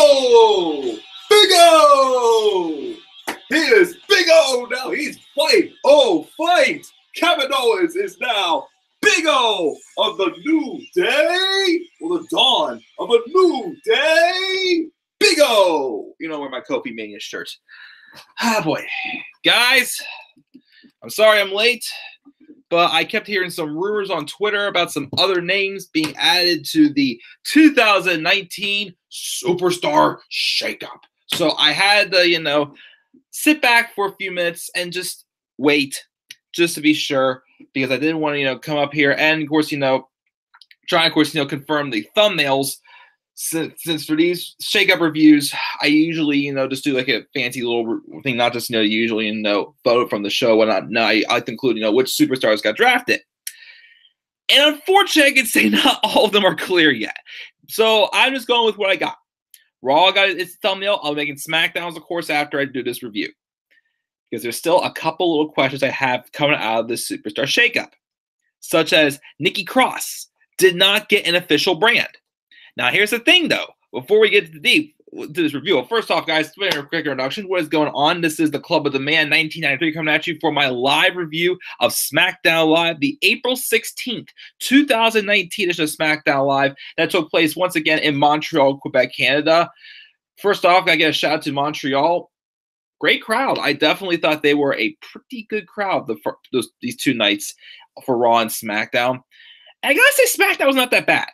O! Big O! He is Big O now. He's fight. Oh, fight! Kevin Owens is now Big O of the new day, or the dawn of a new day. Big O. You know, wear my Kofi Mania shirt. Ah, boy. Guys, I'm sorry I'm late, but I kept hearing some rumors on Twitter about some other names being added to the 2019 Superstar Shakeup. So I had to, sit back for a few minutes and just wait, just to be sure, because I didn't want to, come up here and, of course, try, of course, confirm the thumbnails. Since for these shakeup reviews, I usually, just do like a fancy little thing, not just, usually, vote from the show, whatnot. No, I like to include, which superstars got drafted. And unfortunately, I can say not all of them are clear yet. So I'm just going with what I got. Raw got its thumbnail. I'll be making Smackdowns, of course, after I do this review, because there's still a couple little questions I have coming out of this Superstar Shakeup, such as Nikki Cross did not get an official brand. Now, here's the thing, though. Before we get to this review, well, first off, guys, a quick introduction. What is going on? This is the Club of the Man 1993 coming at you for my live review of SmackDown Live, the April 16th, 2019 edition of SmackDown Live that took place once again in Montreal, Quebec, Canada. First off, I gotta get a shout out to Montreal. Great crowd. I definitely thought they were a pretty good crowd these two nights for Raw and SmackDown. And I gotta say, SmackDown was not that bad.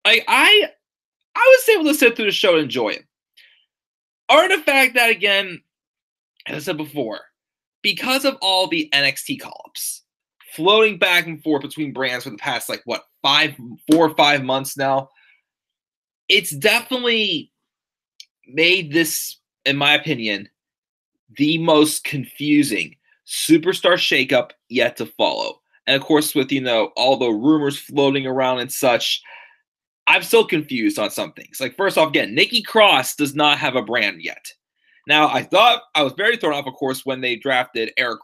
I was able to sit through the show and enjoy it. Or the fact that, again, as I said before, because of all the NXT call-ups, floating back and forth between brands for the past, 4 or 5 months now, it's definitely made this, in my opinion, the most confusing Superstar Shakeup yet to follow. And, of course, with, all the rumors floating around and such, I'm still confused on some things. First off, again, Nikki Cross does not have a brand yet. Now, I was very thrown off, of course, when they drafted Eric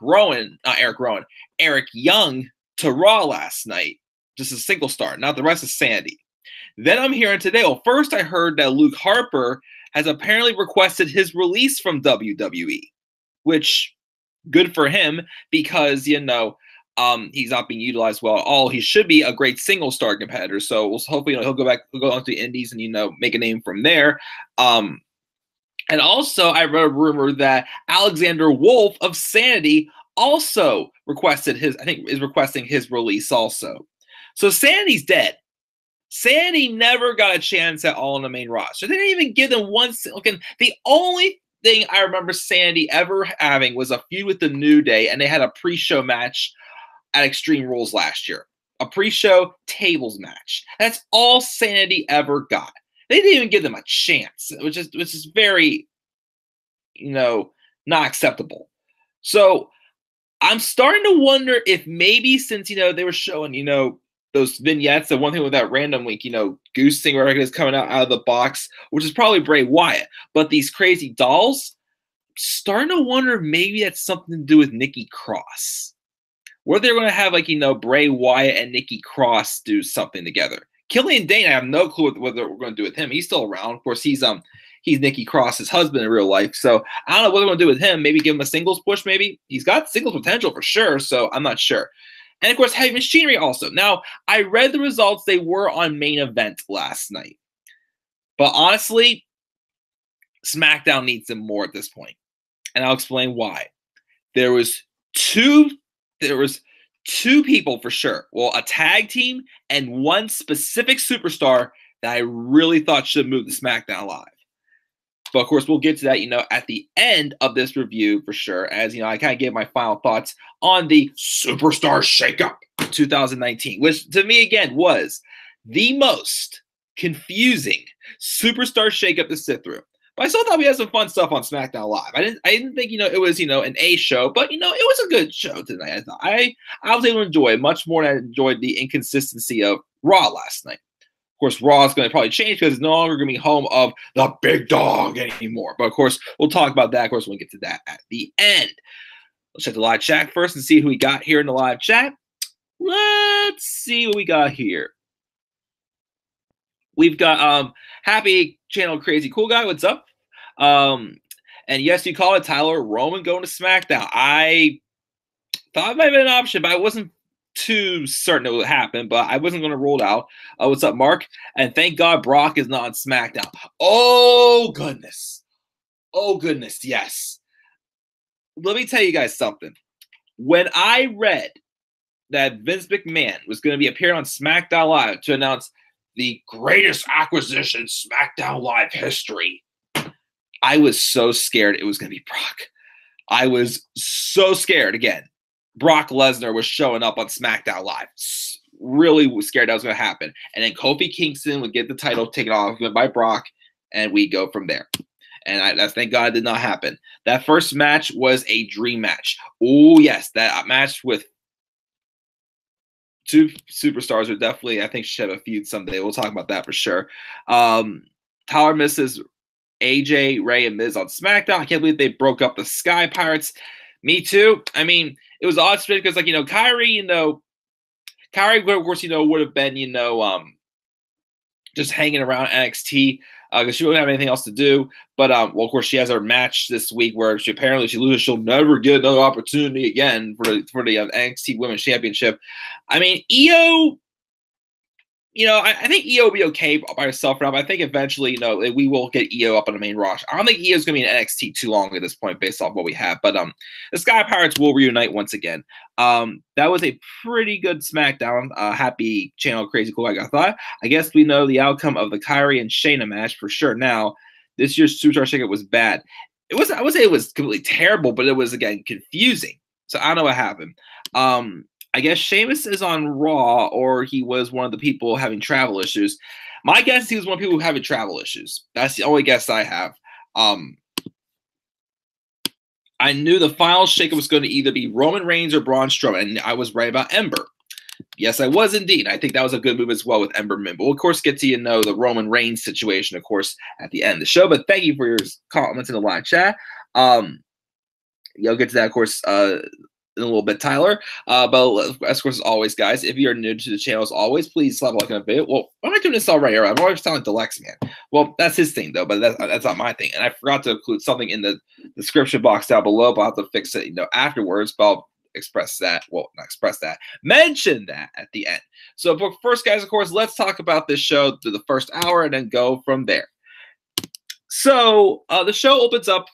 Young to Raw last night. Just a single star, not the rest of Sandy. Then I'm hearing today, first I heard that Luke Harper has apparently requested his release from WWE, which, good for him, because, he's not being utilized well at all. He should be a great single-star competitor. So hopefully, he'll go on to the Indies and, make a name from there. And also, I read a rumor that Alexander Wolf of Sanity also is requesting his release also. So Sanity's dead. Sanity never got a chance at all on the main roster. They didn't even give them one. The only thing I remember Sanity ever having was a feud with the New Day, and they had a pre-show match at Extreme Rules last year. A pre-show tables match. That's all Sanity ever got. They didn't even give them a chance, which is very, not acceptable. So I'm starting to wonder if maybe since, they were showing, those vignettes, the one thing with that random link, Goose thing where it is coming out of the box, which is probably Bray Wyatt. But these crazy dolls, starting to wonder if maybe that's something to do with Nikki Cross. Whether they're going to have, Bray Wyatt and Nikki Cross do something together. Killian Dane, I have no clue what we're going to do with him. He's still around. Of course, he's Nikki Cross's husband in real life. So I don't know what they're going to do with him. Maybe give him a singles push, maybe. He's got singles potential for sure, so I'm not sure. And, of course, Heavy Machinery also. Now, I read the results. They were on Main Event last night. But honestly, SmackDown needs them more at this point. And I'll explain why. There was two people for sure. Well, a tag team and one specific superstar that I really thought should move to SmackDown Live. But, of course, we'll get to that, at the end of this review for sure. As, I kind of gave my final thoughts on the Superstar Shakeup 2019, which to me, again, was the most confusing Superstar Shakeup to sit through. But I still thought we had some fun stuff on SmackDown Live. I didn't think, it was, an A show, but, it was a good show tonight. I thought I was able to enjoy it much more than I enjoyed the inconsistency of Raw last night. Of course, Raw is going to probably change because it's no longer going to be home of the big dog anymore. But, of course, we'll talk about that. Of course, we'll get to that at the end. Let's check the live chat first and see who we got here in the live chat. Let's see what we got here. we've got Happy Channel Crazy Cool Guy. What's up? And yes, you call it Tyler Roman going to SmackDown. I thought it might have been an option, but I wasn't too certain it would happen, but I wasn't going to rule it out. What's up, Mark? And thank God Brock is not on SmackDown. Oh, goodness. Oh, goodness, yes. Let me tell you guys something. When I read that Vince McMahon was going to be appearing on SmackDown Live to announce the greatest acquisition in SmackDown Live history, I was so scared it was going to be Brock. I was so scared again. Brock Lesnar was showing up on SmackDown Live. Really was scared that was going to happen. And then Kofi Kingston would get the title taken off by Brock, and we go from there. And thank God it did not happen. That first match was a dream match. Oh, yes, that match with two superstars are definitely, I think, should have a feud someday. We'll talk about that for sure. Tyler misses AJ, Ray, and Miz on SmackDown. I can't believe they broke up the Sky Pirates. Me too. I mean, it was odd because, like, Kyrie, Kyrie, of course, would have been, just hanging around NXT because she wouldn't have anything else to do. But, well, of course, she has her match this week where she loses. She'll never get another opportunity again for the NXT Women's Championship. I mean, Io, I think Io will be okay by herself now, but I think eventually, we will get Io up on the main roster. I don't think Io's going to be in NXT too long at this point based off what we have, but the Sky Pirates will reunite once again. That was a pretty good SmackDown. Happy Channel Crazy Cool, I thought. I guess we know the outcome of the Kyrie and Shayna match for sure now. This year's Superstar Shakeup was bad. I would say it was completely terrible, but it was, again, confusing. So I don't know what happened. I guess Sheamus is on Raw, or he was one of the people having travel issues. My guess is he was one of the people having travel issues. That's the only guess I have. I knew the final shakeup was going to either be Roman Reigns or Braun Strowman, and I was right about Ember. Yes, I was indeed. I think that was a good move as well with Ember Moon. But we'll, of course, get to the Roman Reigns situation, of course, at the end of the show. But thank you for your comments in the live chat. You'll get to that, of course, in a little bit, Tyler. But of course, as always, guys, if you're new to the channel, as always, please slap a like on the video. Well, why am I doing this already? I'm always sounding like the Lex Man. Well, that's his thing, though, but that's not my thing. And I forgot to include something in the description box down below, but I'll have to fix it, afterwards. But I'll express that. Well, not express that. Mention that at the end. So, first, guys, of course, let's talk about this show through the first hour and then go from there. So, the show opens up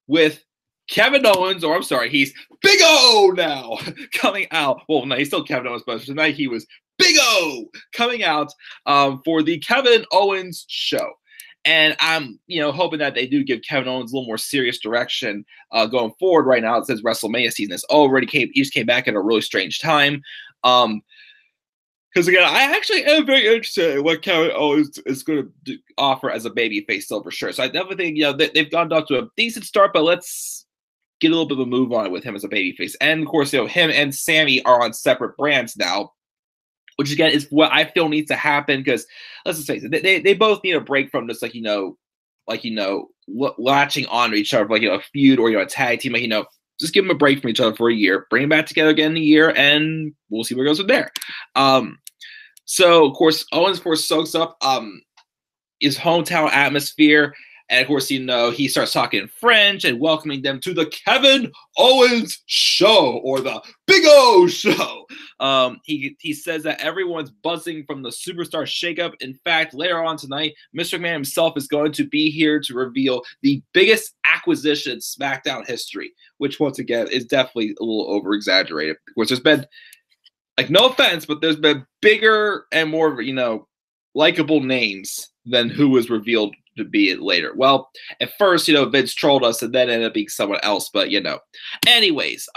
with Kevin Owens, or I'm sorry, he's Big O now coming out. Well, no, he's still Kevin Owens, but tonight he was Big O coming out for the Kevin Owens show. And I'm, hoping that they do give Kevin Owens a little more serious direction going forward. Right now, it says WrestleMania season is already he just came back at a really strange time. Because, again, I actually am very interested in what Kevin Owens is going to offer as a babyface still for sure. So I definitely think, they've gone off to a decent start, but let's get a little bit of a move on it with him as a babyface. And, of course, him and Sammy are on separate brands now, which, again, is what I feel needs to happen because, let's just face it, they both need a break from this, latching on to each other, a feud or, a tag team, just give them a break from each other for a year, bring them back together again in a year, and we'll see where it goes from there. So, of course, Owens, of course, soaks up his hometown atmosphere. And, of course, he starts talking in French and welcoming them to the Kevin Owens show, or the Big O show. He says that everyone's buzzing from the Superstar Shakeup. In fact, later on tonight, Mr. McMahon himself is going to be here to reveal the biggest acquisition in SmackDown history, which, once again, is definitely a little over-exaggerated. Of course, there's been, no offense, but there's been bigger and more, likable names than who was revealed to be it later. Well, at first, Vince trolled us and then ended up being someone else, but anyways,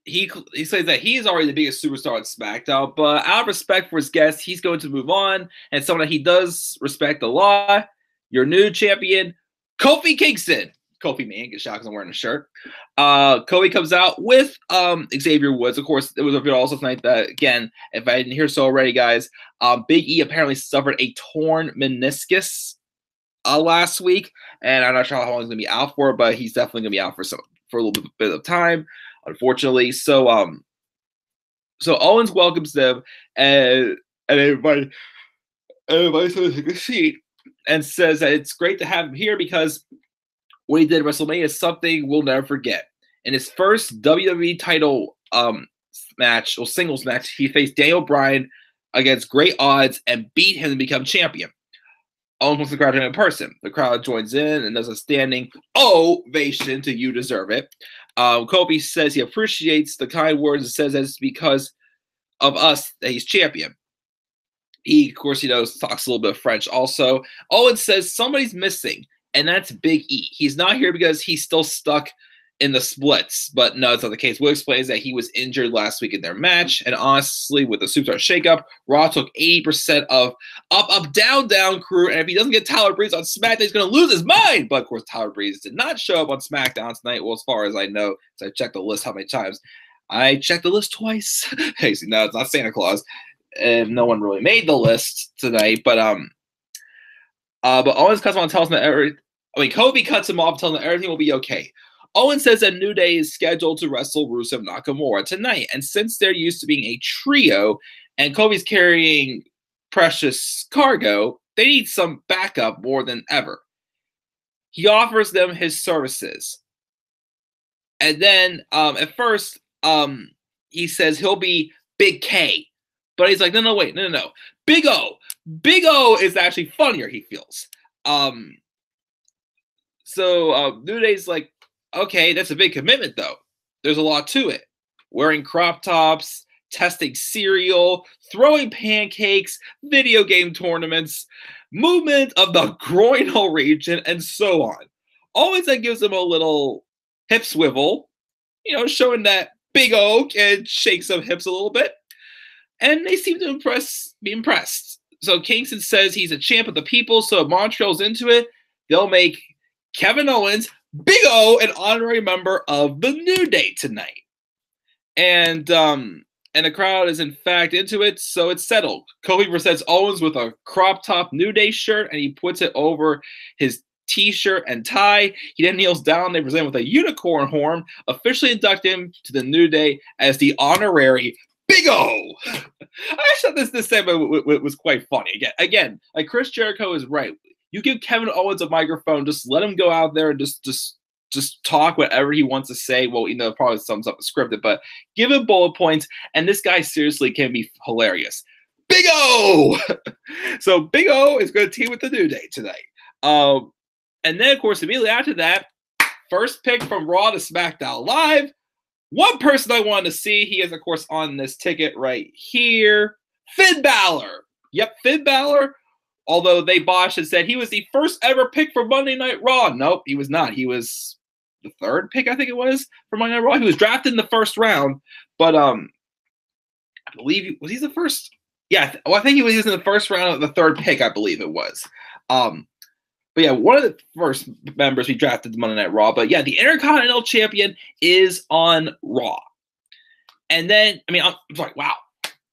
he says that he is already the biggest superstar on SmackDown, but out of respect for his guests, he's going to move on, and someone that he does respect a lot, your new champion, Kofi Kingston. Kofi Man gets shot because I'm wearing a shirt. Kofi comes out with Xavier Woods. Of course, it was revealed also tonight that, again, if I didn't hear so already, guys, Big E apparently suffered a torn meniscus last week, and I'm not sure how long he's going to be out for, but he's definitely going to be out for a little bit of time, unfortunately. So So Owens welcomes them and everybody invites him to take a seat and says that it's great to have him here because what he did at WrestleMania is something we'll never forget. In his first WWE title match, or singles match, he faced Daniel Bryan against great odds and beat him to become champion. Owens wants the crowd in person. The crowd joins in and does a standing ovation to "You Deserve It." Kofi says he appreciates the kind words and says that it's because of us that he's champion. He, of course, talks a little bit of French also. Owens says somebody's missing, and that's Big E. He's not here because he's still stuck in the splits, but no, it's not the case. Will explains that he was injured last week in their match, and honestly, with the Superstar shakeup, Raw took 80% of up, down, down crew, and if he doesn't get Tyler Breeze on SmackDown, he's going to lose his mind. But of course, Tyler Breeze did not show up on SmackDown tonight. Well, as far as I know, so I checked the list how many times. I checked the list twice. Hey, see, no, it's not Santa Claus, and no one really made the list tonight. But Owens cuts him on, tells him that Kofi cuts him off, telling him that everything will be okay. Owens says that New Day is scheduled to wrestle Rusev Nakamura tonight. And since they're used to being a trio and Kofi's carrying precious cargo, they need some backup more than ever. He offers them his services. And then at first, he says he'll be Big K. But he's like, no, wait. Big O. Big O is actually funnier, he feels. So New Day's like, okay, that's a big commitment, though. There's a lot to it. Wearing crop tops, testing cereal, throwing pancakes, video game tournaments, movement of the groinal region, and so on. Always that gives them a little hip swivel, showing that Big O can shake some hips a little bit. And they seem to be impressed. So Kingston says he's a champ of the people, so if Montreal's into it, they'll make Kevin Owens, Big O, an honorary member of the New Day tonight. And the crowd is in fact into it, so it's settled. Kofi presents Owens with a crop top New Day shirt, and he puts it over his t-shirt and tie. He then kneels down. They present him with a unicorn horn, officially induct him to the New Day as the honorary Big O. I thought this segment was quite funny. Again, like Chris Jericho is right. You give Kevin Owens a microphone, just let him go out there and just talk whatever he wants to say. Well, probably sums up scripted, but give him bullet points, and this guy seriously can be hilarious. Big O! So Big O is going to team with the New Day tonight. And then, of course, immediately after that, first pick from Raw to SmackDown Live. One person I wanted to see, he is, of course, on this ticket right here. Finn Balor. Yep, Finn Balor. Although they botched and said he was the first ever pick for Monday Night Raw. Nope, he was not. He was the third pick, I think it was, for Monday Night Raw. He was drafted in the first round, but I believe was he the first? Yeah, I think he was in the first round of the third pick, I believe it was. But yeah, one of the first members we drafted to Monday Night Raw. But yeah, the Intercontinental Champion is on Raw. And then, I'm like, wow,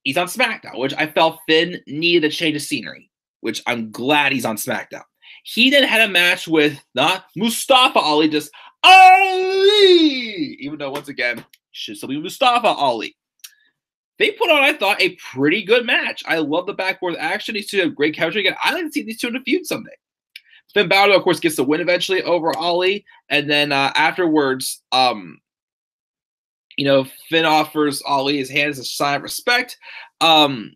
he's on SmackDown, which I felt Finn needed a change of scenery, which I'm glad he's on SmackDown. He then had a match with not Mustafa Ali, just Ali! Even though, once again, it should still be Mustafa Ali. They put on, I thought, a pretty good match. I love the backboard action. These two have great chemistry. Again, I like to see these two in a feud someday. Finn Balor, of course, gets the win eventually over Ali. And then afterwards, Finn offers Ali his hand as a sign of respect. And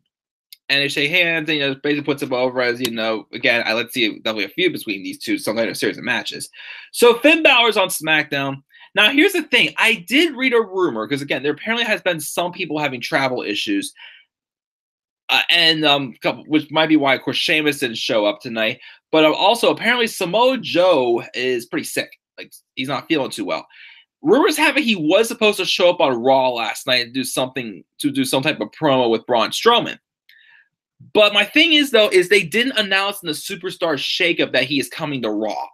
they shake hands and, basically puts him over as, again, I like to see definitely a feud between these two, some kind of series of matches. So Finn Balor's on SmackDown. Now, here's the thing. I did read a rumor, because, again, there apparently has been some people having travel issues. Which might be why, of course, Sheamus didn't show up tonight. But also, apparently, Samoa Joe is pretty sick. Like, he's not feeling too well. Rumors have it he was supposed to show up on Raw last night and do some type of promo with Braun Strowman. But my thing is, though, is they didn't announce in the Superstar shakeup that he is coming to Raw.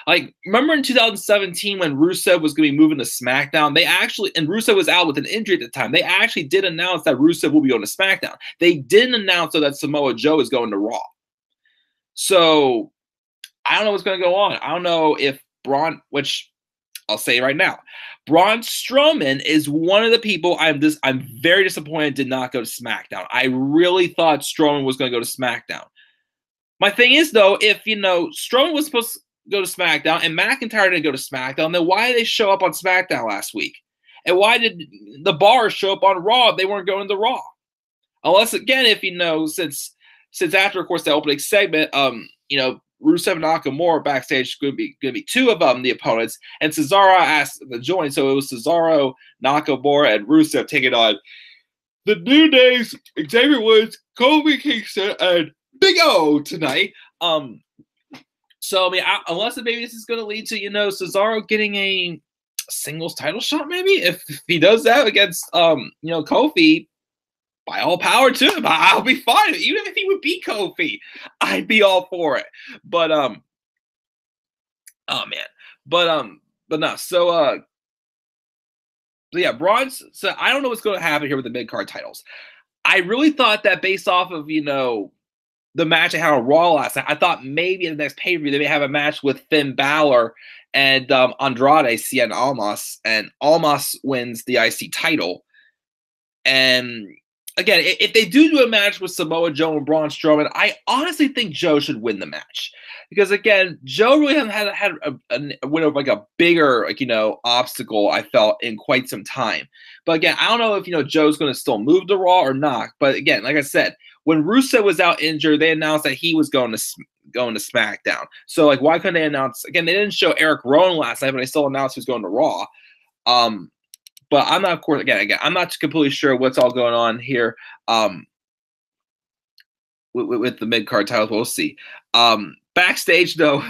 Like, remember in 2017 when Rusev was going to be moving to SmackDown? And Rusev was out with an injury at the time. They actually did announce that Rusev will be going to SmackDown. They didn't announce, though, that Samoa Joe is going to Raw. So, I don't know what's going to go on. I don't know if Braun, which I'll say right now. Braun Strowman is one of the people I'm very disappointed did not go to SmackDown. I really thought Strowman was going to go to SmackDown. My thing is, though, if, Strowman was supposed to go to SmackDown and McIntyre didn't go to SmackDown, then why did they show up on SmackDown last week? And why did the Bars show up on Raw if they weren't going to Raw? Unless, again, if, since after, of course, the opening segment, Rusev and Nakamura backstage going to be two of the opponents, and Cesaro asked to join, so it was Cesaro, Nakamura, and Rusev taking on the New Day's Xavier Woods, Kofi Kingston, and Big O tonight. So, unless maybe this is going to lead to, Cesaro getting a singles title shot, maybe? If he does that against, Kofi, by all power to him, I'll be fine. Even if he would beat Kofi, I'd be all for it. But, oh, man. But no. So, yeah, Braun's, so I don't know what's going to happen here with the mid-card titles. I really thought that based off of, the match I had on Raw last night, I thought maybe in the next pay-per-view they may have a match with Finn Balor and Andrade Cien Almas, and Almas wins the IC title. And again, if they do a match with Samoa Joe and Braun Strowman, I honestly think Joe should win the match. Because, again, Joe really hasn't had a win over, a bigger, obstacle, I felt, in quite some time. But, again, I don't know if, Joe's going to still move to Raw or not. But, again, like I said, when Rusev was out injured, they announced that he was going to SmackDown. So, why couldn't they announce? Again, they didn't show Eric Rowan last night, but they still announced he was going to Raw. But I'm not, of course, again, I'm not completely sure what's all going on here with the mid-card titles. We'll see. Backstage, though,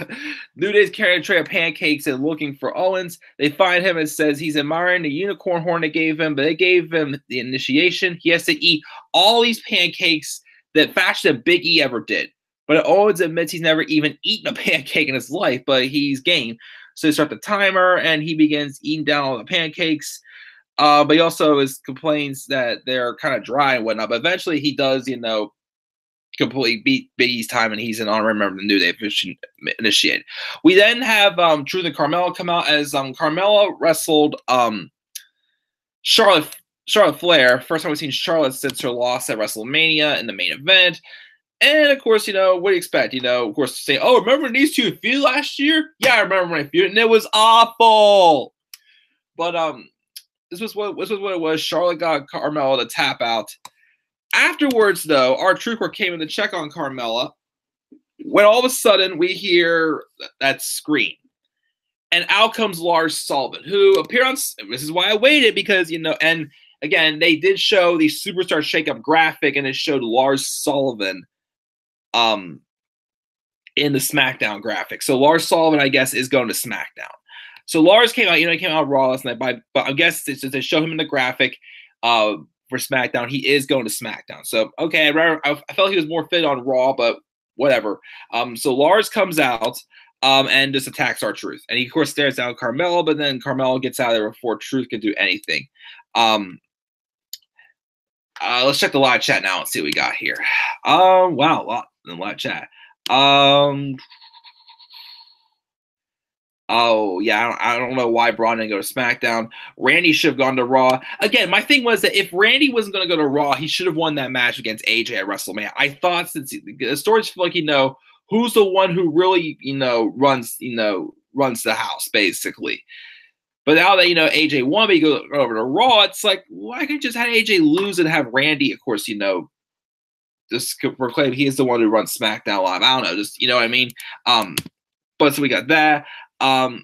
New Day's carrying a tray of pancakes and looking for Owens. They find him and says he's admiring the unicorn horn they gave him, but they gave him the initiation. He has to eat all these pancakes that faster than Big E ever did. But Owens admits he's never even eaten a pancake in his life, but he's game. So they start the timer, and he begins eating down all the pancakes. But he also complains that they're kind of dry and whatnot. But eventually he does, completely beat Big E's time, and he's an honorary member of the New Day initiated. We then have Truth and Carmella come out as Carmella wrestled Charlotte Flair. First time we've seen Charlotte since her loss at WrestleMania in the main event. And, of course, what do you expect? Of course, to say, oh, remember these two feud last year? Yeah, I remember when I feud, and it was awful. But this was what it was. Charlotte got Carmella to tap out. Afterwards, though, our Truth came in to check on Carmella, when all of a sudden we hear that scream. And out comes Lars Sullivan, who appeared on, this is why I waited, because, and again, they did show the Superstar Shakeup graphic, and it showed Lars Sullivan in the SmackDown graphic. So Lars Sullivan, I guess, is going to SmackDown. So Lars came out, he came out Raw last night, but I guess since they show him in the graphic for SmackDown, he is going to SmackDown. So, okay, I felt he was more fit on Raw, but whatever. So Lars comes out and just attacks our Truth. And he, of course, stares down Carmella, but then Carmella gets out of there before Truth can do anything. Let's check the live chat now and see what we got here. Wow, a lot in the live chat. Oh, yeah, I don't know why Braun didn't go to SmackDown. Randy should have gone to Raw. Again, my thing was that if Randy wasn't going to go to Raw, he should have won that match against AJ at WrestleMania. I thought, since the stories feel like, who's the one who really, runs the house, basically. But now that, AJ won, but he goes over to Raw, it's like, why can't you just have AJ lose and have Randy, of course, just proclaim he is the one who runs SmackDown Live? I don't know, just, you know what I mean? But so we got that. I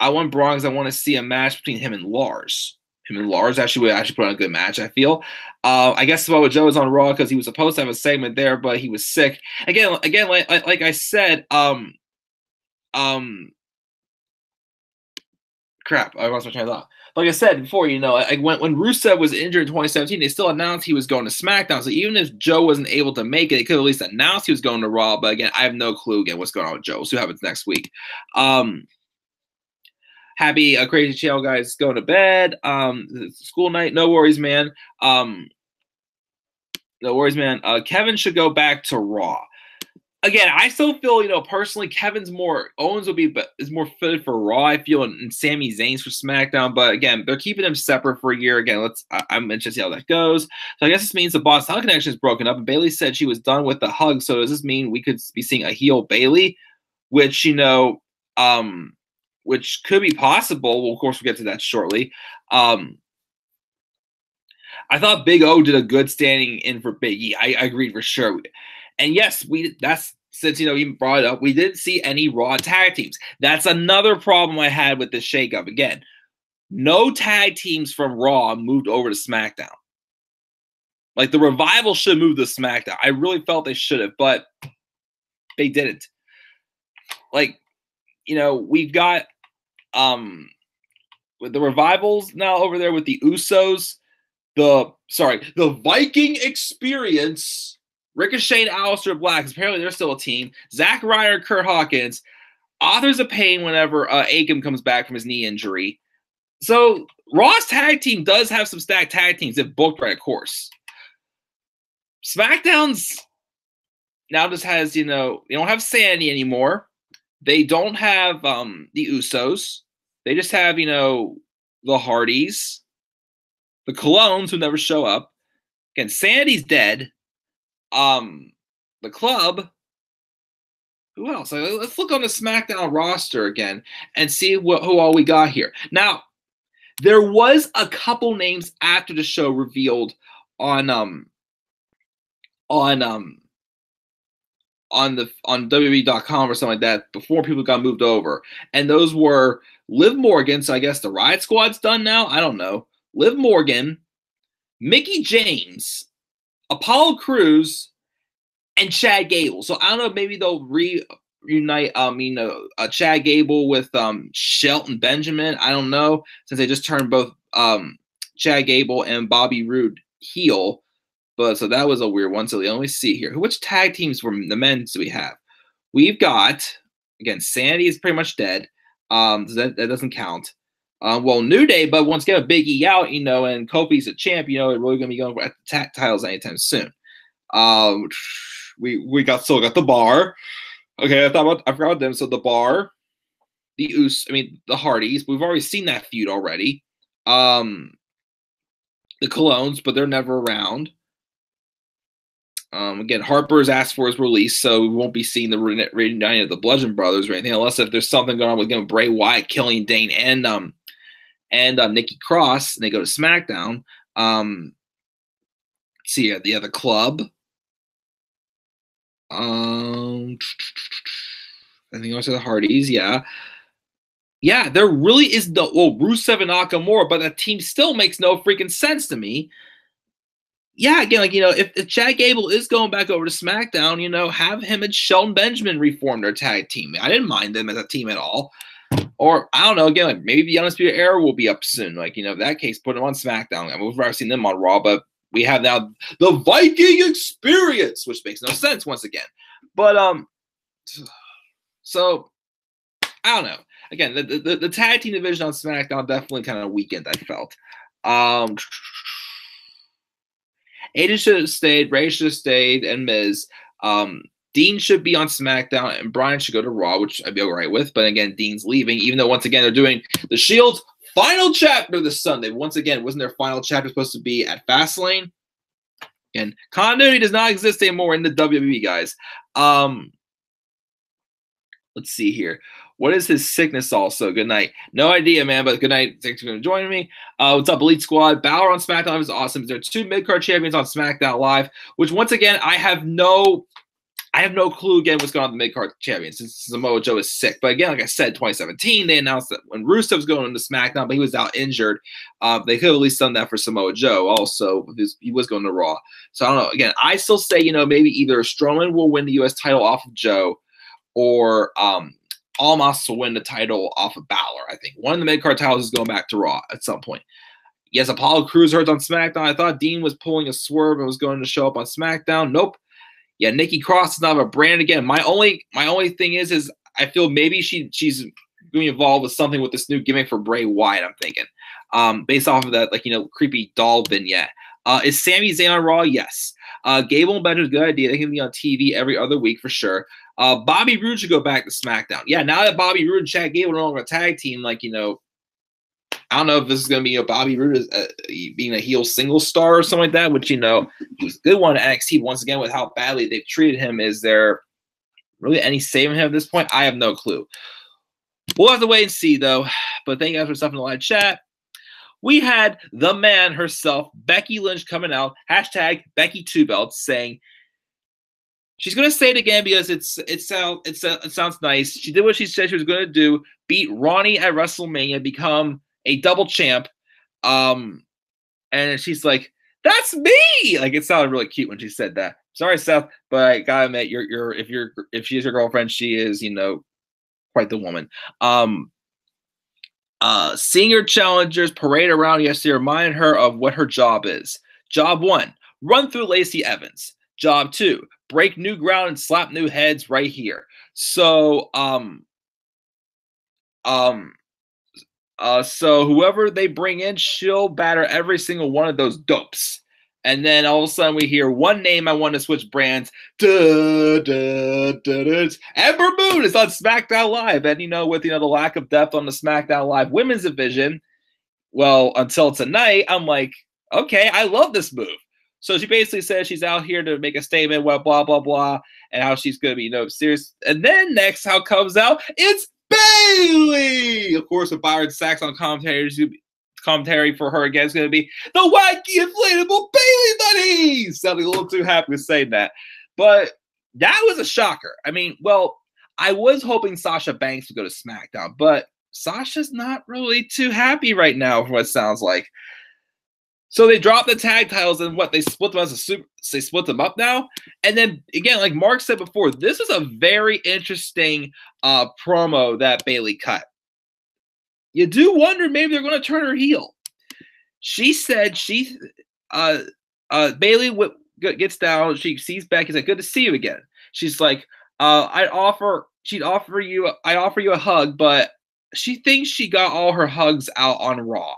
want Braun because I want to see a match between him and Lars. Him and Lars actually would put on a good match, I feel. I guess Samoa Joe was on Raw because he was supposed to have a segment there, but he was sick. Again, like I said, crap, I lost my train of thought. Like I said before, when Rusev was injured in 2017, they still announced he was going to SmackDown. So even if Joe wasn't able to make it, they could at least announce he was going to Raw. But again, I have no clue again what's going on with Joe. We'll see what happens next week. Happy Crazy Channel guys going to bed. School night, no worries, man. No worries, man. Kevin should go back to Raw. again, I still feel, personally, Owens is more fitted for Raw, I feel, and Sami Zayn's for SmackDown. But again, they're keeping them separate for a year. Again, I'm interested to see how that goes. So I guess this means the Boss Hug connection is broken up, and Bayley said she was done with the hug. So does this mean we could be seeing a heel Bayley, which which could be possible? Well, of course, we'll get to that shortly. I thought Big O did a good standing in for Big E. I agreed for sure. And yes, since you brought it up, we didn't see any Raw tag teams. That's another problem I had with this shakeup. Again, no tag teams from Raw moved over to SmackDown. Like, the Revival should move to SmackDown. I really felt they should have, but they didn't. Like, we've got with the Revivals now over there with the Usos. The Viking Experience, Ricochet and Aleister Black, because apparently they're still a team. Zack Ryder and Kurt Hawkins, Authors of Pain whenever Akam comes back from his knee injury. So Raw's tag team does have some stacked tag teams if booked right, of course. SmackDown's now just has, you don't have Sandy anymore. They don't have the Usos. They just have, the Hardys. The Colognes, who never show up. Again, Sandy's dead. The Club. Who else? Let's look on the SmackDown roster again and see who all we got here. Now, there was a couple names after the show revealed on WWE.com or something like that before people got moved over, and those were Liv Morgan. So I guess the Riot Squad's done now. I don't know. Liv Morgan, Mickie James, Apollo Crews, and Chad Gable. So I don't know, maybe they'll reunite Chad Gable with Shelton Benjamin. I don't know, since they just turned both Chad Gable and Bobby Roode heel. But so that was a weird one. So let me see here. Which tag teams from the men do we have? We've got, again, Sandy is pretty much dead. So that doesn't count. Well, New Day, but once again, Big E out, and Kofi's a champ, they're really going to be going for the titles anytime soon. We still got the Bar. Okay, I forgot them. So the Bar, the Hardys. We've already seen that feud already. The Colognes, but they're never around. Again, Harper's asked for his release, so we won't be seeing the reuniting of the Bludgeon Brothers or anything, unless if there's something going on with Bray Wyatt, Killian Dane, and Nikki Cross, and they go to SmackDown. Let's see here, the other Club. I think also the Hardys, yeah. Yeah, there really is Rusev and Nakamura, but that team still makes no freaking sense to me. Yeah, again, if Chad Gable is going back over to SmackDown, have him and Shelton Benjamin reform their tag team. I didn't mind them as a team at all. Or, I don't know, again, maybe the Undisputed Era will be up soon. In that case, put them on SmackDown. We've already seen them on Raw, but we have now the Viking Experience, which makes no sense once again. But, so, I don't know. Again, the tag team division on SmackDown definitely kind of weakened, I felt. Aiden should have stayed, Ray should have stayed, and Miz. Dean should be on SmackDown, and Bryan should go to Raw, which I'd be all right with. But again, Dean's leaving, even though once again they're doing the Shield's final chapter this Sunday. Once again, wasn't their final chapter supposed to be at Fastlane? Again, continuity does not exist anymore in the WWE, guys. Let's see here. What is his sickness also? Good night. No idea, man, but good night. Thanks for joining me. What's up, Elite Squad? Balor on SmackDown is awesome. There are 2 mid-card champions on SmackDown Live, which once again, I have no clue again what's going on with the mid-card champions since Samoa Joe is sick. But again, like I said, 2017, they announced that when Rusev was going into SmackDown, but he was out injured. They could have at least done that for Samoa Joe also. He was going to Raw. So I don't know. Again, I still say, maybe either Strowman will win the U.S. title off of Joe or Almas will win the title off of Balor. I think one of the mid-card titles is going back to Raw at some point. Yes, Apollo Crews hurts on SmackDown. I thought Dean was pulling a swerve and was going to show up on SmackDown. Nope. Yeah, Nikki Cross is not a brand again. My only thing is I feel maybe she's going to be involved with something with this new gimmick for Bray Wyatt. I'm thinking, based off of that, creepy doll vignette. Is Sami Zayn on Raw? Yes. Gable and Bender's a good idea. They can be on TV every other week for sure. Bobby Roode should go back to SmackDown. Yeah, now that Bobby Roode and Chad Gable are no longer a tag team, like, you know, I don't know if this is going to be Bobby Roode being a heel single star or something like that, which, you know, he was a good one at NXT. Once again, with how badly they've treated him, is there really any saving him at this point? I have no clue. We'll have to wait and see, though. But thank you guys for stuff in the live chat. We had the man herself, Becky Lynch, coming out, hashtag Becky2Belts, saying she's going to say it again because it sounds nice. She did what she said she was going to do, beat Ronnie at WrestleMania, become a double champ. And she's like, that's me! Like, it sounded really cute when she said that. Sorry, Seth, but I gotta admit, if she's your girlfriend, she is, you know, quite the woman. Seeing her challengers parade around yesterday reminded her of what her job is. Job 1, run through Lacey Evans. Job 2, break new ground and slap new heads right here. So, so whoever they bring in, she'll batter every single one of those dopes. And then all of a sudden we hear one name I want to switch brands. Ember Moon is on SmackDown Live. And, you know, with, you know, the lack of depth on the SmackDown Live women's division, well, until tonight, I'm like, okay, I love this move. So she basically says she's out here to make a statement, well, blah, blah, blah, and how she's going to be, you know, serious. And then next, how it comes out, it's Bayley! Of course, with Byron Sachs on commentary for her again is going to be the wacky inflatable Bayley Bunny. Sounding a little too happy with saying that, but that was a shocker. I mean, well, I was hoping Sasha Banks would go to SmackDown, but Sasha's not really too happy right now, from what it sounds like. So they dropped the tag titles and what they split them they split them up now. And then again, like Mark said before, this was a very interesting promo that Bayley cut. You do wonder maybe they're going to turn her heel. She said Bayley gets down. She sees Becky. She's like, good to see you again. She's like, I'd offer you a hug, but she thinks she got all her hugs out on Raw.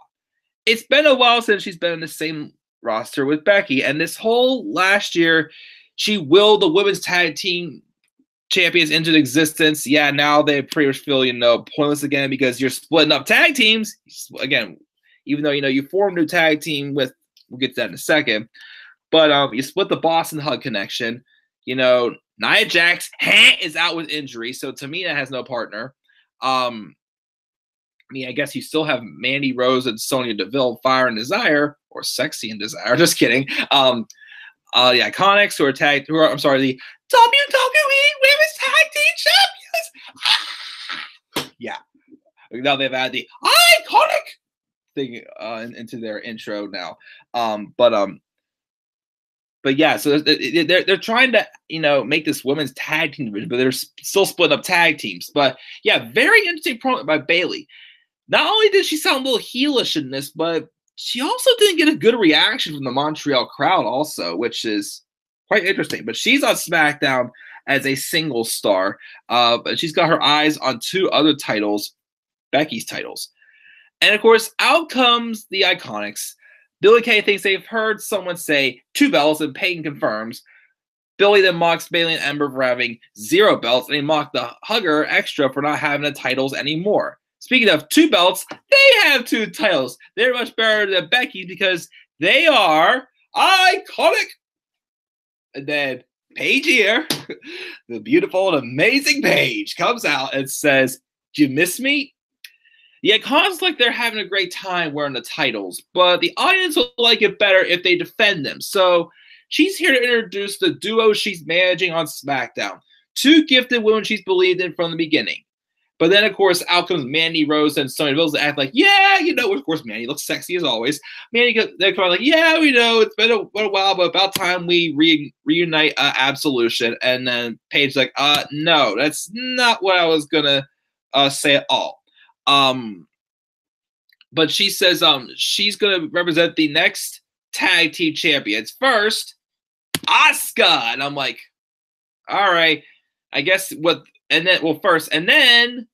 It's been a while since she's been in the same roster with Becky. And this whole last year, she willed the women's tag team champions into existence. Yeah, now they pretty much feel, you know, pointless again because you're splitting up tag teams. Again, even though, you know, you form a new tag team with, we'll get to that in a second, but you split the Boston Hug connection. You know, Nia Jax is out with injury, so Tamina has no partner. I mean, I guess you still have Mandy Rose and Sonya Deville, Fire and Desire, or Sexy and Desire. Just kidding. The Iconics the WWE Women's Tag Team Champions. Yeah. Now they've added the Iconic thing into their intro now. But yeah, so they're trying to, you know, make this women's tag team division, but they're still splitting up tag teams. But yeah, very interesting promo by Bayley. Not only did she sound a little heelish in this, but she also didn't get a good reaction from the Montreal crowd also, which is quite interesting. But she's on SmackDown as a single star. But she's got her eyes on two other titles, Becky's titles. And, of course, out comes the Iconics. Billy Kay thinks they've heard someone say 2 belts, and Peyton confirms. Billy then mocks Bayley and Ember for having 0 belts, and he mocked the Hugger extra for not having the titles anymore. Speaking of 2 belts, they have 2 titles. They're much better than Becky because they are iconic. And then Paige here, the beautiful and amazing Paige, comes out and says, "Do you miss me?" The Iconics like they're having a great time wearing the titles, but the audience will like it better if they defend them. So she's here to introduce the duo she's managing on SmackDown. 2 gifted women she's believed in from the beginning. But then, of course, out comes Mandy Rose and Sonya Deville to act like, yeah, you know, of course, Mandy looks sexy as always. They come out like, yeah, we know, it's been a while, but about time we reunite Absolution. And then Paige's like, no, that's not what I was going to say at all. But she says she's going to represent the next tag team champions. First, Asuka. And I'm like, all right, I guess what... And then, well, first, and then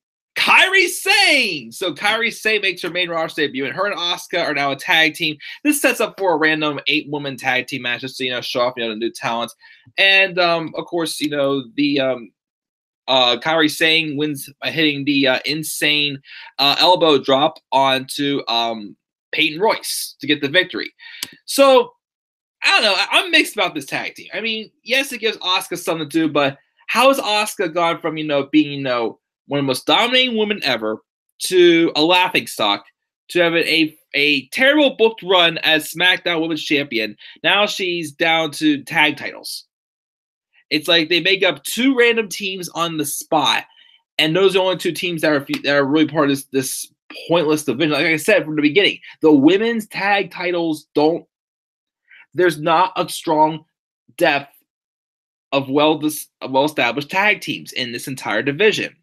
Kairi Sane. So Kairi Sane makes her main roster debut, and her and Asuka are now a tag team. This sets up for a random 8-woman tag team match, just to show off the new talent. And of course, the Kairi Sane wins by hitting the insane elbow drop onto Peyton Royce to get the victory. So I don't know. I'm mixed about this tag team. I mean, yes, it gives Asuka something to do, but how has Asuka gone from being one of the most dominating women ever to a laughingstock to having a terrible booked run as SmackDown Women's Champion? Now she's down to tag titles. It's like they make up 2 random teams on the spot, and those are the only 2 teams that are really part of this pointless division. Like I said from the beginning, the women's tag titles there's not a strong depth of well-established tag teams in this entire division,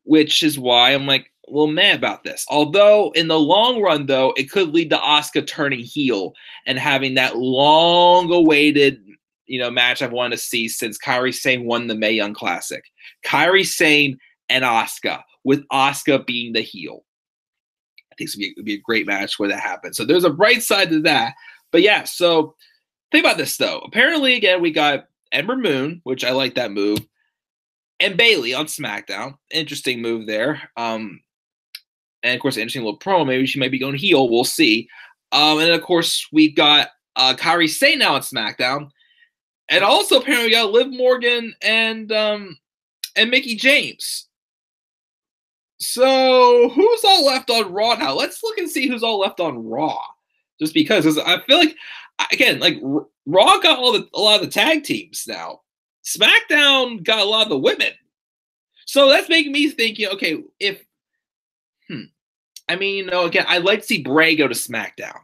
which is why I'm like a little mad about this. Although in the long run, though, it could lead to Asuka turning heel and having that long-awaited match I've wanted to see since Kairi Sane won the Mae Young Classic. Kairi Sane and Asuka, with Asuka being the heel. I think it would be a great match where that happens. So there's a bright side to that. But yeah, so think about this, though. Apparently, again, we got Ember Moon, which I like that move, and Bayley on SmackDown. Interesting move there. And, of course, interesting little promo. Maybe she might be going heel. We'll see. And, of course, we got Kairi Sane now on SmackDown. And also, apparently, we got Liv Morgan and Mickie James. So, who's all left on Raw now? Let's look and see who's all left on Raw. Just because I feel like, again, like Raw got a lot of the tag teams now. SmackDown got a lot of the women. So that's making me think, okay, again, I'd like to see Bray go to SmackDown.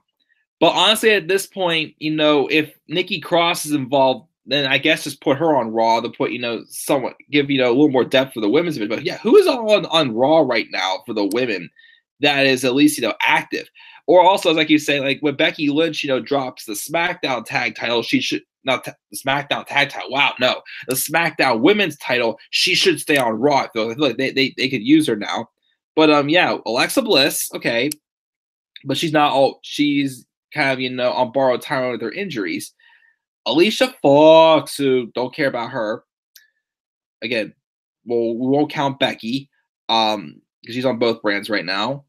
But honestly, at this point, if Nikki Cross is involved, then I guess just put her on Raw to put, somewhat, give, a little more depth for the women's division. But yeah, who is on Raw right now for the women that is at least, active? Or also, like you say, like when Becky Lynch, drops the SmackDown tag title, she should not the SmackDown tag title. Wow, no, the SmackDown women's title, she should stay on Raw. I feel like they could use her now. But yeah, Alexa Bliss, okay, but she's not all. She's kind of on borrowed time with her injuries. Alicia Fox, who don't care about her. Again, we won't count Becky, because she's on both brands right now.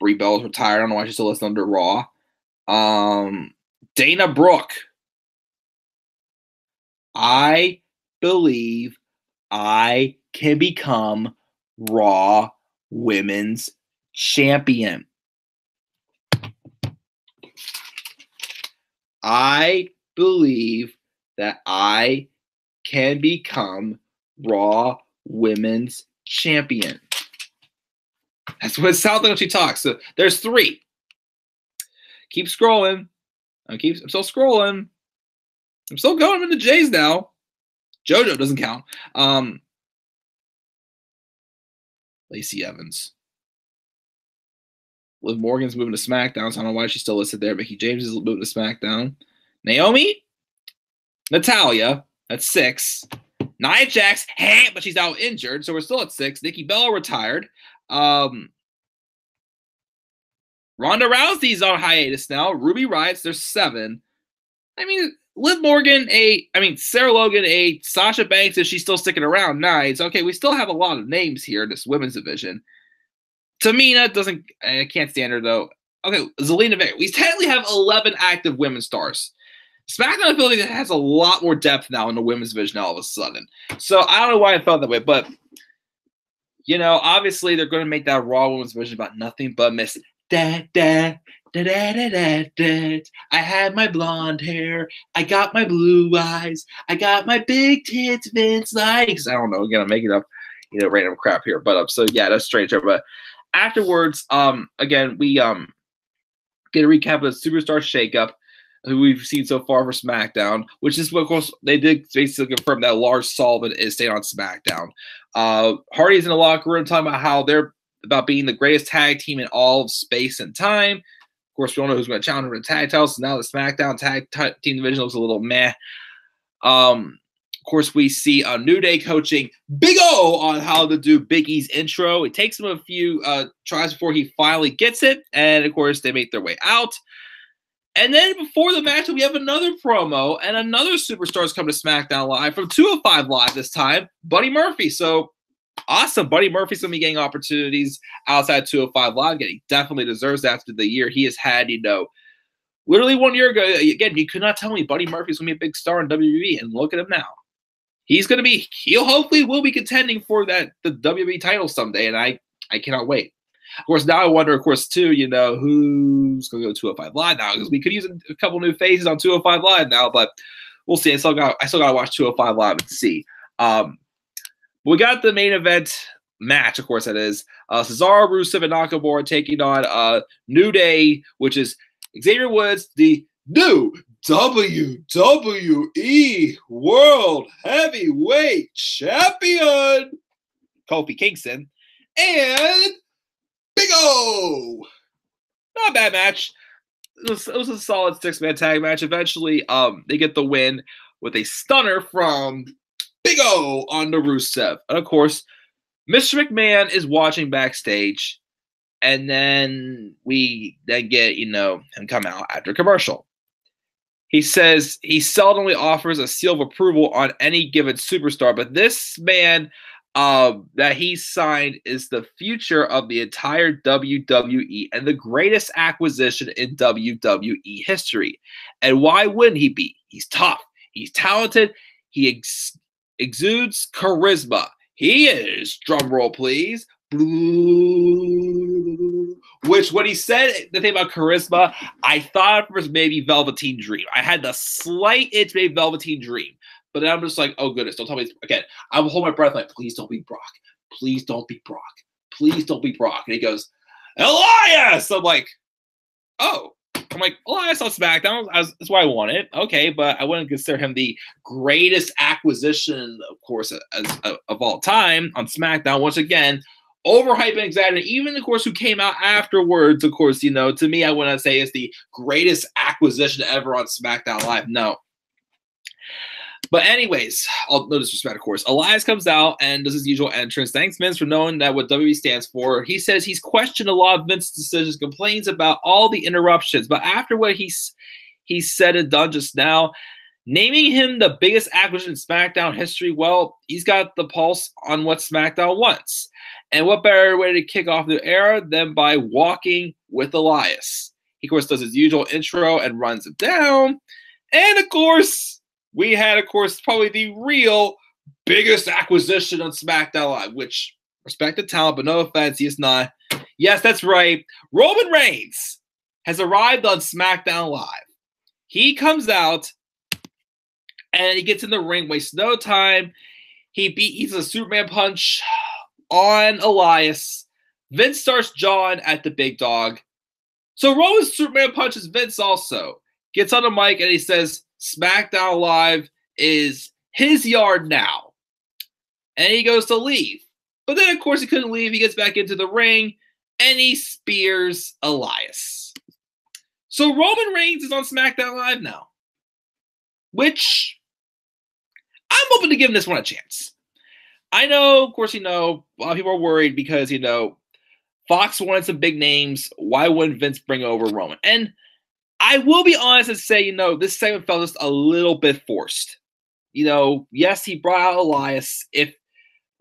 Brie Bella's retired. I don't know why she's still listed under Raw. Dana Brooke. I believe I can become Raw Women's Champion. I believe that I can become Raw Women's Champion. That's what it sounds like when she talks. So there's 3. Keep scrolling. I'm still scrolling. I'm still going into J's now. JoJo doesn't count. Lacey Evans. Liv Morgan's moving to SmackDown, so I don't know why she's still listed there. Mickie James is moving to SmackDown. Naomi. Natalya. That's 6. Nia Jax. But she's out injured, so we're still at 6. Nikki Bella retired. Ronda Rousey's on hiatus now. Ruby Riott, there's 7. I mean, Liv Morgan, Sarah Logan, 8. Sasha Banks, if she's still sticking around, 9. So, okay, we still have a lot of names here in this women's division. Tamina I can't stand her, though. Okay, Zelina Vega. We technically have 11 active women's stars. SmackDown, I feel like it has a lot more depth now in the women's division all of a sudden. So, I don't know why I felt that way, but obviously they're going to make that Raw Women's Division about nothing but Miss Da Da Da Da Da Da Da. I had my blonde hair. I got my blue eyes. I got my big tits, Vince likes. I don't know. Again, I'm making up, random crap here. But so yeah, that's strange. But afterwards, again, we get a recap of the Superstar Shakeup, who we've seen so far for SmackDown, which is, of course, they did basically confirm that Lars Sullivan is staying on SmackDown. Hardy's in the locker room talking about how they're about being the greatest tag team in all of space and time. Of course, we don't know who's going to challenge for the tag titles. So now the SmackDown tag team division looks a little meh. Of course, we see a New Day coaching Big O on how to do Big E's intro. It takes him a few tries before he finally gets it. And, of course, they make their way out. And then before the match, we have another promo, and another superstar's come to SmackDown Live from 205 Live this time, Buddy Murphy. So, awesome. Buddy Murphy's going to be getting opportunities outside 205 Live. He definitely deserves that after the year he has had, literally 1 year ago. Again, you could not tell me Buddy Murphy's going to be a big star in WWE, and look at him now. He'll hopefully will be contending for the WWE title someday, and I cannot wait. Of course, now I wonder, of course, too, who's going to go 205 Live now, because we could use a couple new faces on 205 Live now, but we'll see. I still got to watch 205 Live and see. We got the main event match, of course, that is Cesaro, Rusev, and Nakamura taking on New Day, which is Xavier Woods, the new WWE World Heavyweight Champion, Kofi Kingston, and Big O. Not a bad match. It was a solid 6-man tag match. Eventually, they get the win with a stunner from Big O on the Rusev. And of course, Mr. McMahon is watching backstage. And then we get, him come out after commercial. He says he seldomly offers a seal of approval on any given superstar, but this man that he signed is the future of the entire WWE and the greatest acquisition in WWE history. And why wouldn't he be? He's tough. He's talented. He exudes charisma. He is, drum roll please, which when he said the thing about charisma, I thought it was maybe Velveteen Dream. I had the slight itch, maybe Velveteen Dream. But then I'm just like, oh goodness, don't tell me again. I will hold my breath like, please don't be Brock. Please don't be Brock. Please don't be Brock. And he goes, Elias! I'm like, oh. I'm like, Elias on SmackDown. That's what I wanted. Okay, but I wouldn't consider him the greatest acquisition, of course, of all time on SmackDown. Once again, overhyped and exaggerated. Even, of course, who came out afterwards, of course, to me, I wouldn't say it's the greatest acquisition ever on SmackDown Live. No. But anyways, no disrespect, of course. Elias comes out and does his usual entrance. Thanks, Vince, for knowing that what WWE stands for. He says he's questioned a lot of Vince's decisions, complains about all the interruptions. But after what he said and done just now, naming him the biggest acquisition in SmackDown history, well, he's got the pulse on what SmackDown wants. And what better way to kick off the era than by walking with Elias? He, of course, does his usual intro and runs it down. And, of course, we had, of course, probably the real biggest acquisition on SmackDown Live, which, respect the talent, but no offense, he is not. Yes, that's right. Roman Reigns has arrived on SmackDown Live. He comes out, and he gets in the ring, wastes no time. He's a Superman punch on Elias. Vince starts jawing at the big dog. So Roman's Superman punches Vince also. Gets on the mic, and he says, SmackDown Live is his yard now. And he goes to leave. But then, of course, he couldn't leave. He gets back into the ring, and he spears Elias. So Roman Reigns is on SmackDown Live now. Which, I'm open to giving this one a chance. I know, of course, a lot of people are worried because, Fox wanted some big names. Why wouldn't Vince bring over Roman? And I will be honest and say, this segment felt just a little bit forced. Yes, he brought out Elias. If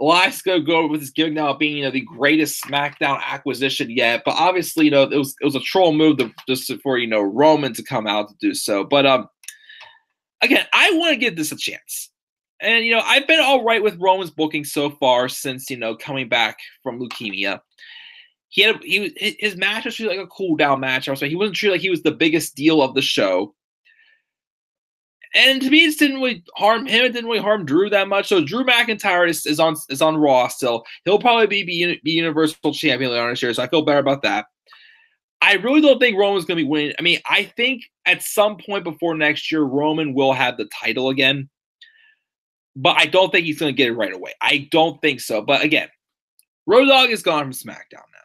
Elias is going to go with his gimmick now being, the greatest SmackDown acquisition yet, but obviously, it was a troll move just for, Roman to come out to do so. But again, I want to give this a chance. And, I've been all right with Roman's booking so far since, coming back from leukemia. His match was treated like a cool down match. So he wasn't treated like he was the biggest deal of the show. And to me, it didn't really harm him. It didn't really harm Drew that much. So Drew McIntyre is on Raw still. He'll probably be Universal Champion later on this year. So I feel better about that. I really don't think Roman's going to be winning. I mean, I think at some point before next year, Roman will have the title again. But I don't think he's going to get it right away. I don't think so. But again, Road Dogg is gone from SmackDown now.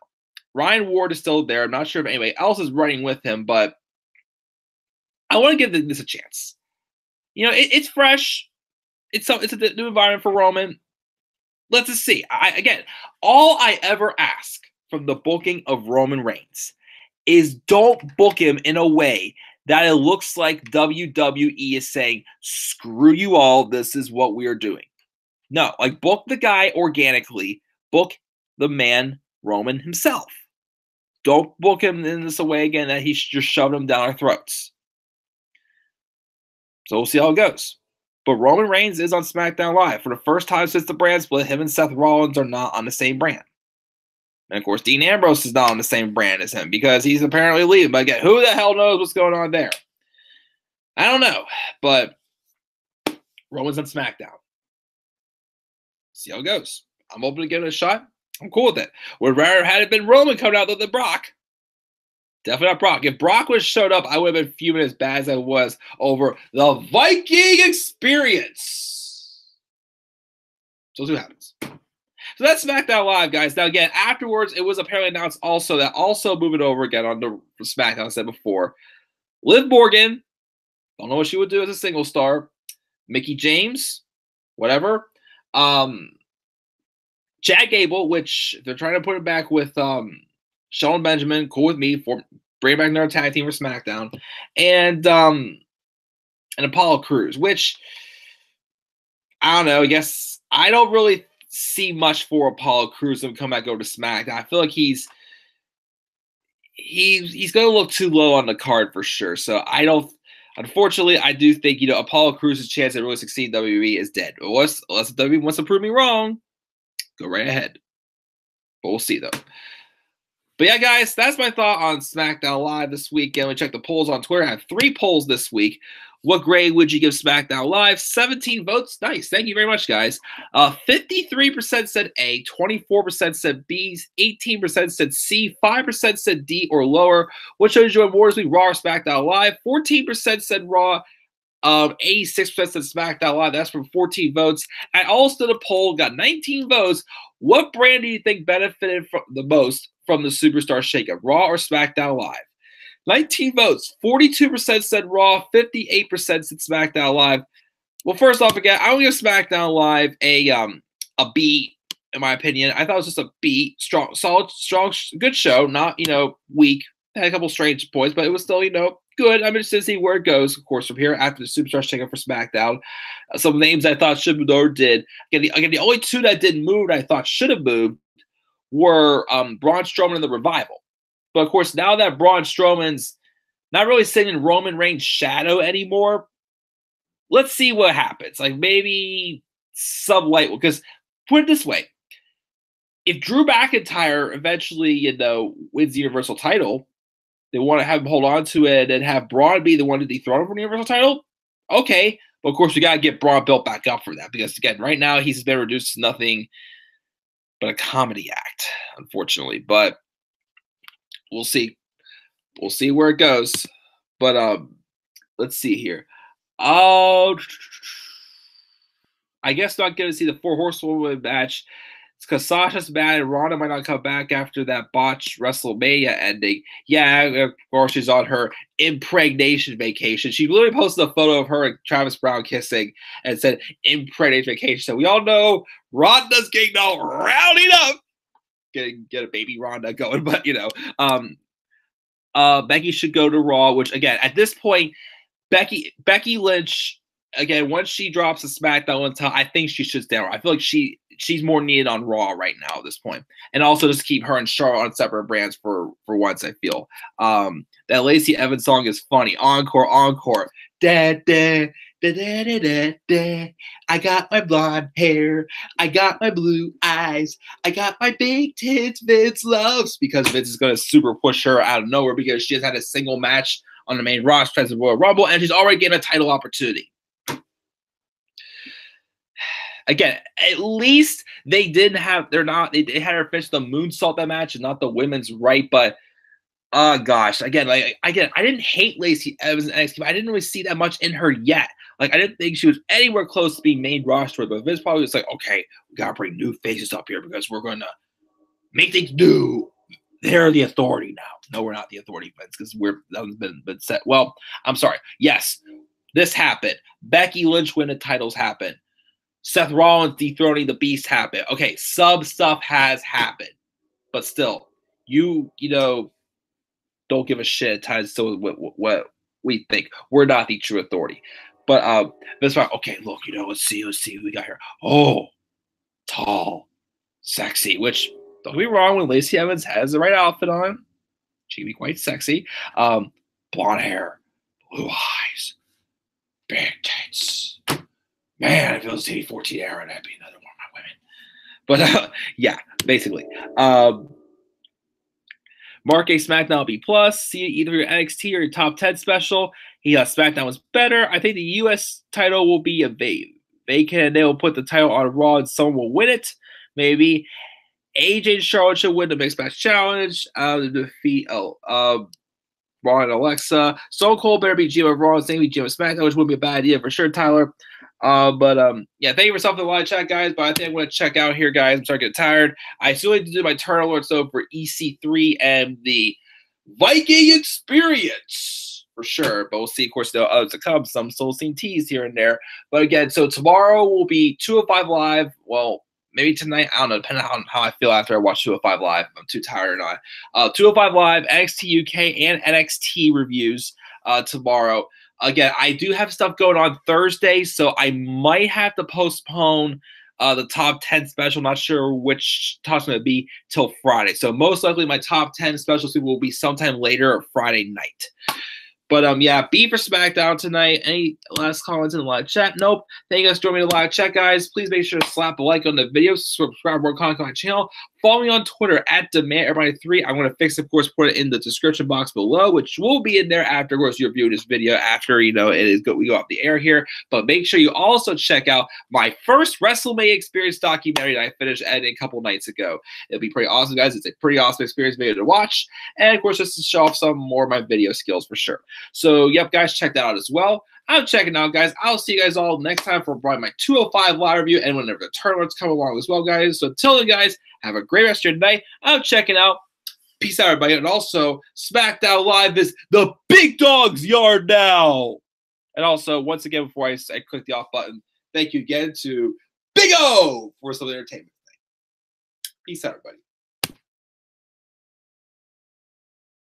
Ryan Ward is still there. I'm not sure if anybody else is running with him, but I want to give this a chance. It's fresh. it's a new environment for Roman. Let's just see. Again, all I ever ask from the booking of Roman Reigns is don't book him in a way that it looks like WWE is saying, screw you all, this is what we are doing. No, like book the guy organically. Book the man, Roman himself. Don't book him in this way again that he's just shoving him down our throats. So we'll see how it goes. But Roman Reigns is on SmackDown Live. For the first time since the brand split, him and Seth Rollins are not on the same brand. And of course, Dean Ambrose is not on the same brand as him because he's apparently leaving. But again, who the hell knows what's going on there? I don't know. But Roman's on SmackDown. See how it goes. I'm open to giving it a shot. I'm cool with it. Would rather had it been Roman coming out than Brock. Definitely not Brock. If Brock would have showed up, I would have been fuming as bad as I was over the Viking experience. So we'll see what happens. So that's SmackDown Live, guys. Now, again, afterwards, it was apparently announced also that also moving over again on the SmackDown, I said before, Liv Morgan, don't know what she would do as a single star, Mickie James, whatever, Chad Gable, which they're trying to put it back with Shelton Benjamin, cool with me, for bring back another tag team for SmackDown, and Apollo Crews, which I don't know. I guess I don't really see much for Apollo Crews to come back over to SmackDown. I feel like he's going to look too low on the card for sure. So I don't. Unfortunately, I do think Apollo Crews' chance to really succeed in WWE is dead. Unless WWE wants to prove me wrong, go right ahead. But we'll see though. But yeah, guys, that's my thought on SmackDown Live this weekend. We checked the polls on Twitter. I had 3 polls this week. What grade would you give SmackDown Live? 17 votes. Nice. Thank you very much, guys. 53% said A, 24% said B, 18% said C, 5% said D or lower. What show did you enjoy more this week, Raw or SmackDown Live? 14% said Raw. 86% said SmackDown Live. That's from 14 votes. I also did a poll, got 19 votes. What brand do you think benefited from the most from the Superstar Shakeup, Raw or SmackDown Live? 19 votes. 42% said Raw. 58% said SmackDown Live. Well, first off, again, I would give SmackDown Live a B, in my opinion. I thought it was just a B. Strong, solid, strong, good show. Not, weak. Had a couple strange points, but it was still, good. I'm interested to see where it goes, of course, from here after the Superstar Shakeup for SmackDown. Some names I thought should have moved or did. Again, the only 2 that didn't move I thought should have moved were Braun Strowman and the Revival. But, of course, now that Braun Strowman's not really sitting in Roman Reigns' shadow anymore, let's see what happens. Like, maybe some light. Because, put it this way, if Drew McIntyre eventually, wins the Universal title, they want to have him hold on to it and have Braun be the one to dethrone him for the Universal title, okay. But, of course, we got to get Braun built back up for that. Because, again, right now he's been reduced to nothing but a comedy act, unfortunately. But we'll see. We'll see where it goes. But let's see here. Oh, I guess not going to see the 4 Horsewomen match. It's because Sasha's bad and Ronda might not come back after that botched WrestleMania ending. Yeah, of course, she's on her impregnation vacation. She literally posted a photo of her and Travis Brown kissing and said impregnation vacation. So we all know Ronda's getting all rowdied up. Get a baby Ronda going. But, Becky should go to Raw, which, again, at this point, Becky Lynch, again, once she drops a SmackDown on top, I think she should stay on Raw. I feel like she's more needed on Raw right now at this point. And also just keep her and Charlotte on separate brands for once, I feel. That Lacey Evans song is funny. Encore, encore. Da, da, da, da, da, da, da. I got my blonde hair. I got my blue eyes. I got my big tits Vince loves. Because Vince is going to super push her out of nowhere because she has had a single match on the main roster as the Royal Rumble, and she's already getting a title opportunity. Again, at least they didn't have, they had her finish the moonsault that match and not the women's right, but gosh, again, I didn't hate Lacey Evans in NXT, but I didn't really see that much in her yet. Like, I didn't think she was anywhere close to being main roster, but Vince probably was like, okay, we gotta bring new faces up here because we're gonna make things new. They're the authority now. No, we're not the authority, Vince, because that been set. Well, I'm sorry. Yes, this happened. Becky Lynch winning titles happened. Seth Rollins dethroning the Beast happened. Okay, some stuff has happened, but still, you know, don't give a shit ties to what we think. We're not the true authority. But that's why. Okay, look, let's see who we got here. Oh, tall, sexy. Which don't be wrong, when Lacey Evans has the right outfit on, she can be quite sexy. Blonde hair, blue eyes, big tits. Man, if it was TV 14 era, that'd be another one of my women. But yeah, basically. Mark A SmackDown B+. See either your NXT or your top 10 special. SmackDown was better. I think the US title will be vacant, and they will put the title on Raw and someone will win it. Maybe. AJ and Charlotte should win the Mixed Match Challenge. To defeat Raw and Alexa. Stone Cold better be GM of Raw and be GM of SmackDown, which would be a bad idea for sure, Tyler. Yeah, thank you for stopping the live chat, guys. But I think I'm going to check out here, guys. I'm starting to get tired. I still need to do my turn alerts, though, for EC3 and the Viking Experience for sure. But we'll see, of course, there are others to come. Some still seeing teas here and there. But again, so tomorrow will be 205 Live. Well, maybe tonight. I don't know, depending on how I feel after I watch 205 Live. I'm too tired or not. 205 Live, NXT UK, and NXT reviews tomorrow. Again, I do have stuff going on Thursday, so I might have to postpone the top 10 special. Not sure which top's going to be till Friday. So most likely my top 10 specials will be sometime later or Friday night. But yeah, B for SmackDown tonight. Any last comments in the live chat? Nope. Thank you guys for joining me in the live chat, guys. Please make sure to slap a like on the video, subscribe for more content on my channel. Follow me on Twitter at DemandEverybody3. I'm going to fix, of course, put it in the description box below, which will be in there after, of course, you review this video after, we go off the air here. But make sure you also check out my first WrestleMania experience documentary that I finished editing a couple nights ago. It'll be pretty awesome, guys. It's a pretty awesome experience video to watch. And, of course, just to show off some more of my video skills for sure. So, yep, guys, check that out as well. I'm checking out, guys. I'll see you guys all next time for probably my 205 live review and whenever the tournaments come along as well, guys. So until then, guys, have a great rest of your night. I'm checking out. Peace out, everybody. And also, SmackDown Live is the big dog's yard now. And also, once again, before I click the off button, thank you again to Big O for some entertainment. Peace out, everybody.